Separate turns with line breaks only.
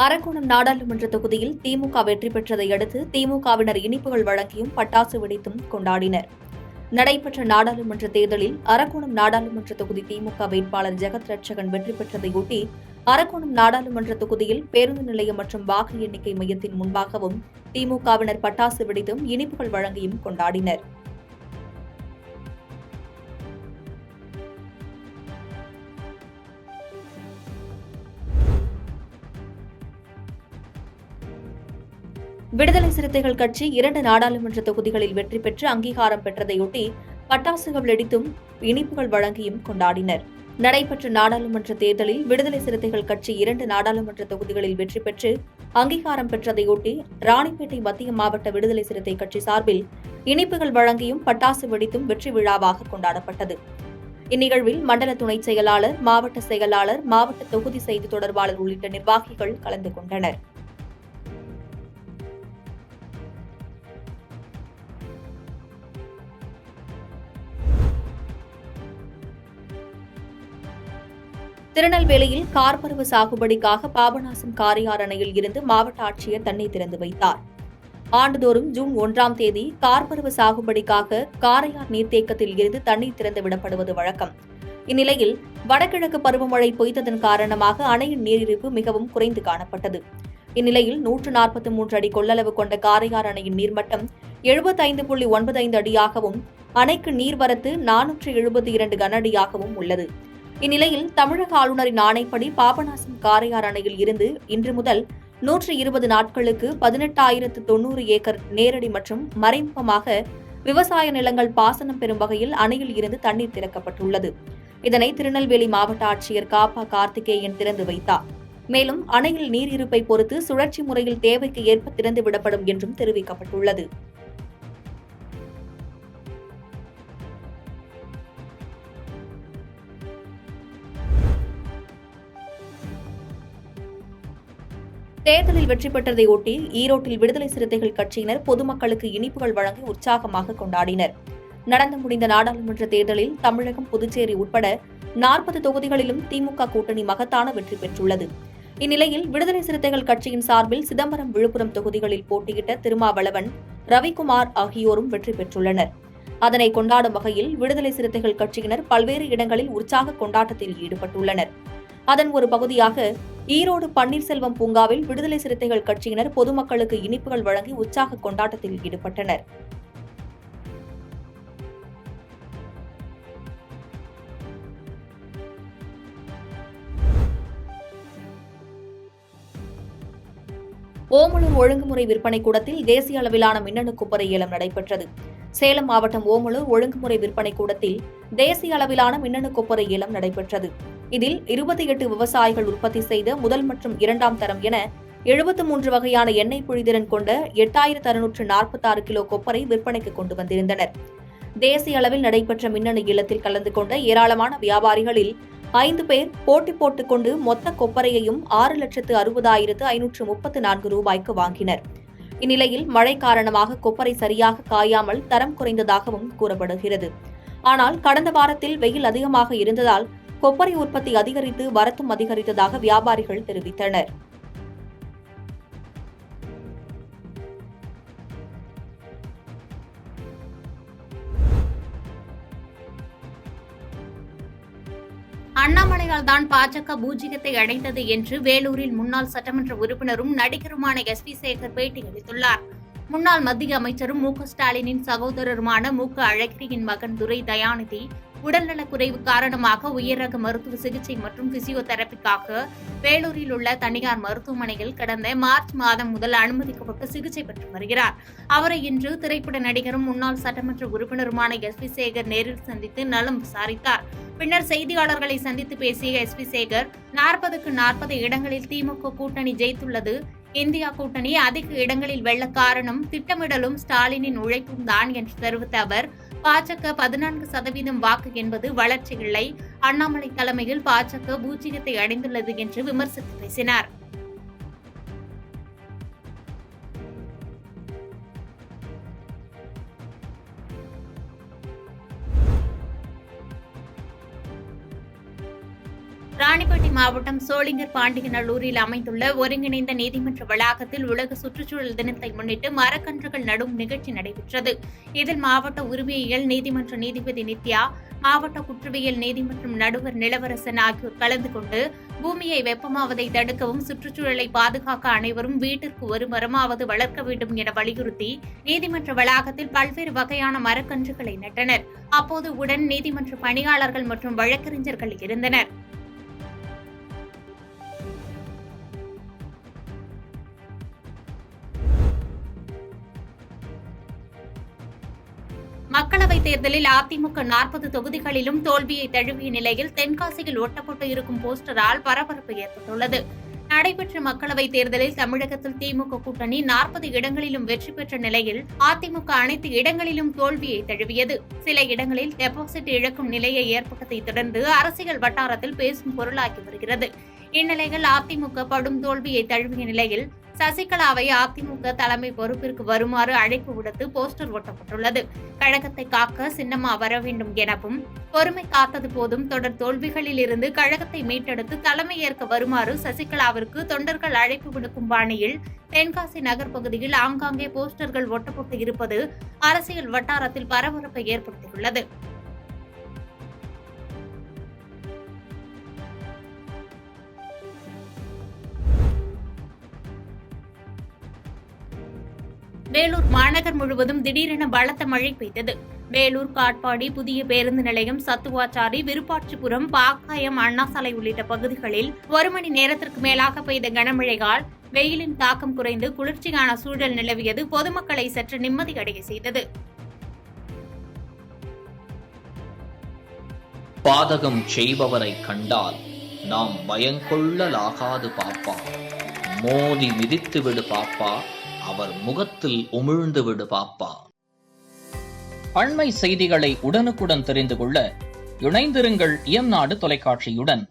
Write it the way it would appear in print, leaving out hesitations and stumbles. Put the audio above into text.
அரக்கோணம் நாடாளுமன்ற தொகுதியில் திமுக வெற்றி பெற்றதை அடுத்து திமுகவினர் இனிப்புகள் வழங்கியும் பட்டாசு வெடித்தும் கொண்டாடினர். நடைபெற்ற நாடாளுமன்ற தேர்தலில் அரக்கோணம் நாடாளுமன்ற தொகுதி திமுக வேட்பாளர் ஜெகத் ரட்சகன் வெற்றி பெற்றதையொட்டி அரக்கோணம் நாடாளுமன்ற தொகுதியில் பேருந்து நிலையம் மற்றும் வாக்கு எண்ணிக்கை மையத்தின் முன்பாகவும் திமுகவினர் பட்டாசு வெடித்தும் இனிப்புகள் வழங்கியும் கொண்டாடினர். விடுதலை சிறுத்தைகள் கட்சி 2 நாடாளுமன்ற தொகுதிகளில் வெற்றி பெற்று அங்கீகாரம் பெற்றதையொட்டி பட்டாசுகள் வெடித்தும் இனிப்புகள் வழங்கியும் கொண்டாடினர். நடைபெற்ற நாடாளுமன்ற தேர்தலில் விடுதலை சிறுத்தைகள் கட்சி 2 நாடாளுமன்ற தொகுதிகளில் வெற்றி பெற்று அங்கீகாரம் பெற்றதையொட்டி ராணிப்பேட்டை மத்திய மாவட்ட விடுதலை சிறுத்தை கட்சி சார்பில் இனிப்புகள் வழங்கியும் பட்டாசு வெடித்தும் வெற்றி விழாவாக கொண்டாடப்பட்டது. இந்நிகழ்வில் மண்டல துணை செயலாளர், மாவட்ட செயலாளர், மாவட்ட தொகுதி செய்தி தொடர்பாளர் உள்ளிட்ட நிர்வாகிகள் கலந்து கொண்டனர். திருநெல்வேலியில் கார்பருவ சாகுபடிக்காக பாபநாசம் காரையார் அணையில் இருந்து மாவட்ட ஆட்சியர் தண்ணீர் திறந்து வைத்தார். ஆண்டுதோறும் ஜூன் 1ஆம் தேதி கார்பருவ சாகுபடிக்காக காரையார் நீர்த்தேக்கத்தில் இருந்து தண்ணீர் திறந்து விடப்படுவது வழக்கம். இந்நிலையில் வடகிழக்கு பருவமழை பொய்த்ததன் காரணமாக அணையின் நீரிருப்பு மிகவும் குறைந்து காணப்பட்டது. இந்நிலையில் 143 அடி கொள்ளளவு கொண்ட காரையார் அணையின் நீர்மட்டம் 75.95 அடியாகவும் அணைக்கு நீர்வரத்து 472 கன அடியாகவும் உள்ளது. இந்நிலையில் தமிழக ஆளுநரின் ஆணைப்படி பாபநாசம் காரையார் அணையில் இருந்து இன்று முதல் 120 நாட்களுக்கு 18,090 ஏக்கர் நேரடி மற்றும் மறைமுகமாக விவசாய நிலங்கள் பாசனம் பெறும் வகையில் அணையில் இருந்து தண்ணீர் திறக்கப்பட்டுள்ளது. இதனை திருநெல்வேலி மாவட்ட ஆட்சியர் காப்பா கார்த்திகேயன் திறந்து வைத்தார். மேலும் அணையில் நீர் இருப்பை பொறுத்து சுழற்சி முறையில் தேவைக்கு ஏற்ப திறந்து விடப்படும் என்றும் தெரிவிக்கப்பட்டுள்ளது. தேர்தலில் வெற்றி பெற்றதையொட்டி ஈரோட்டில் விடுதலை சிறுத்தைகள் கட்சியினர் பொதுமக்களுக்கு இனிப்புகள் வழங்கி உற்சாகமாக கொண்டாடினர். நடந்து முடிந்த நாடாளுமன்ற தேர்தலில் தமிழகம், புதுச்சேரி உட்பட 40 தொகுதிகளிலும் திமுக கூட்டணி மகத்தான வெற்றி பெற்றுள்ளது. இந்நிலையில் விடுதலை சிறுத்தைகள் கட்சியின் சார்பில் சிதம்பரம், விழுப்புரம் தொகுதிகளில் போட்டியிட்ட திருமாவளவன், ரவிக்குமார் ஆகியோரும் வெற்றி பெற்றுள்ளனர். அதனை கொண்டாடும் வகையில் விடுதலை சிறுத்தைகள் கட்சியினர் பல்வேறு இடங்களில் உற்சாக கொண்டாட்டத்தில் ஈடுபட்டுள்ளனர். அதன் ஒரு பகுதியாக ஈரோடு பன்னீர்செல்வம் பூங்காவில் விடுதலை சிறுத்தைகள் கட்சியினர் பொதுமக்களுக்கு இனிப்புகள் வழங்கி உற்சாக கொண்டாட்டத்தில் ஈடுபட்டனர். ஓமலூர் ஒழுங்குமுறை விற்பனை கூடத்தில் தேசிய அளவிலான மின்னணு கொப்பரை ஏலம் நடைபெற்றது. சேலம் மாவட்டம் ஓமலூர் ஒழுங்குமுறை விற்பனை கூடத்தில் தேசிய அளவிலான மின்னணு கொப்பரை ஏலம் நடைபெற்றது. இதில் 28 விவசாயிகள் உற்பத்தி செய்த முதல் மற்றும் 2ஆம் தரம் என 73 வகையான எண்ணெய் புழிதிறன் கொண்ட 8,646 கிலோ கொப்பரை விற்பனைக்கு கொண்டு வந்திருந்தனர். தேசிய அளவில் நடைபெற்ற மின்னணு ஏலத்தில் கலந்து கொண்ட ஏராளமான வியாபாரிகளில் 5 பேர் போட்டி போட்டுக் கொண்டு மொத்த கொப்பரையையும் 6,60,534 ரூபாய்க்கு வாங்கினர். இந்நிலையில் மழை காரணமாக கொப்பரை சரியாக காயாமல் தரம் குறைந்ததாகவும் கூறப்படுகிறது. ஆனால் கடந்த வாரத்தில் வெயில் அதிகமாக இருந்ததால் கொப்பரை உற்பத்தி அதிகரித்து வரத்தும் அதிகரித்ததாக வியாபாரிகள் தெரிவித்தனர்.
அண்ணாமலையால் தான் பாஜக பூஜ்ஜியத்தை அடைந்தது என்று வேலூரில் முன்னாள் சட்டமன்ற உறுப்பினரும் நடிகருமான SP சேகர் பேட்டியளித்துள்ளார். முன்னாள் மத்திய அமைச்சரும் மு.க. ஸ்டாலினின் சகோதரருமான மு.க. அழகிரியின் மகன் துரை தயாநிதி உடல்நலக்குறைவு காரணமாக உயர் ரக மருத்துவ சிகிச்சை மற்றும் பிசியோதெரபிக்காக வேலூரில் உள்ள தனியார் மருத்துவமனையில் கடந்த மார்ச் மாதம் முதல் அனுமதிக்கப்பட்டு சிகிச்சை பெற்று வருகிறார். அவரை இன்று திரைப்பட நடிகரும் முன்னாள் சட்டமன்ற உறுப்பினருமான SP சேகர் நேரில் சந்தித்து நலம் விசாரித்தார். பின்னர் செய்தியாளர்களை சந்தித்து பேசிய SP சேகர் 40க்கு 40 இடங்களில் திமுக கூட்டணி ஜெயித்துள்ளது. இந்தியா கூட்டணி அதிக இடங்களில் வெல்ல காரணம் திட்டமிடலும் ஸ்டாலினின் உழைப்பும் தான் என்று தெரிவித்த அவர், பாஜக 14% வாக்கு என்பது வளர்ச்சி இல்லை. அண்ணாமலை தலைமையில் பாஜக பூஜ்ஜியத்தை அடைந்துள்ளது என்று விமர்சித்து பேசினார். ராணிப்பேட்டை மாவட்டம் சோளிங்கர் பாண்டியநல்லூரில் அமைந்துள்ள ஒருங்கிணைந்த நீதிமன்ற வளாகத்தில் உலக சுற்றுச்சூழல் தினத்தை முன்னிட்டு மரக்கன்றுகள் நடும் நிகழ்ச்சி நடைபெற்றது. இதில் மாவட்ட உரிமையியல் நீதிமன்ற நீதிபதி நித்யா, மாவட்ட குற்றவியல் நீதிமன்றம் நடுவர் நிலவரசன் ஆகியோர் கலந்து கொண்டு பூமியை வெப்பமாவதை தடுக்கவும் சுற்றுச்சூழலை பாதுகாக்க அனைவரும் வீட்டிற்கு ஒரு மரமாவது வளர்க்க வேண்டும் என வலியுறுத்தி நீதிமன்ற வளாகத்தில் பல்வேறு வகையான மரக்கன்றுகளை நட்டனர். அப்போது உடன் நீதிமன்ற பணியாளர்கள் மற்றும் வழக்கறிஞர்கள் இருந்தனர். மக்களவைத் தேர்தலில் அதிமுக 40 தொகுதிகளிலும் தோல்வியை தழுவிய நிலையில் தென்காசியில் ஒட்டப்பட்டு இருக்கும் போஸ்டரால் பரபரப்பு ஏற்பட்டுள்ளது. நடைபெற்ற மக்களவைத் தேர்தலில் தமிழகத்தில் திமுக கூட்டணி 40 இடங்களிலும் வெற்றி பெற்ற நிலையில் அதிமுக அனைத்து இடங்களிலும் தோல்வியை தழுவியது. சில இடங்களில் டெபாசிட் இழக்கும் நிலையை ஏற்பட்டதை தொடர்ந்து அரசியல் வட்டாரத்தில் பேசும் பொருளாகி வருகிறது. இந்நிலையில் அதிமுக படும் தோல்வியை தழுவிய நிலையில் சசிகலாவை அதிமுக தலைமை பொறுப்பிற்கு வருமாறு அழைப்பு விடுத்து போஸ்டர் ஒட்டப்பட்டுள்ளது. கழகத்தை காக்க சின்னம்மா வர வேண்டும் எனவும், பொறுமை காத்தது போதும், தொடர் தோல்விகளில் இருந்து கழகத்தை மீட்டெடுத்து தலைமை ஏற்க வருமாறு சசிகலாவிற்கு தொண்டர்கள் அழைப்பு விடுக்கும் பாணியில் தென்காசி நகர் பகுதியில் ஆங்காங்கே போஸ்டர்கள் ஒட்டப்பட்டு இருப்பது அரசியல் வட்டாரத்தில் பரபரப்பை ஏற்படுத்தியுள்ளது. வேலூர் மாநகர் முழுவதும் திடீரென பலத்த மழை பெய்தது. வேலூர், காட்பாடி, புதிய பேருந்து நிலையம், சத்துவாச்சாரி, விருப்பாட்சிபுரம், பாக்காயம், அண்ணா சாலை உள்ளிட்ட பகுதிகளில் 1 மணி நேரத்திற்கு மேலாக பெய்த கனமழையால் வெயிலின் தாக்கம் குறைந்து குளிர்ச்சியான சூழல் நிலவியது பொதுமக்களை சற்று நிம்மதியடைய செய்தது.
பாதகம் செய்பவரை கண்டால் நாம் பயங்கொள்ளலாகாது பாப்பா, மோதி மிதித்து விடு பாப்பா, அவர் முகத்தில் உமிழ்ந்து விடு பாப்பா. அண்மை செய்திகளை உடனுக்குடன் தெரிந்து கொள்ள இணைந்திருங்கள் இயம்நாடு தொலைக்காட்சியுடன்.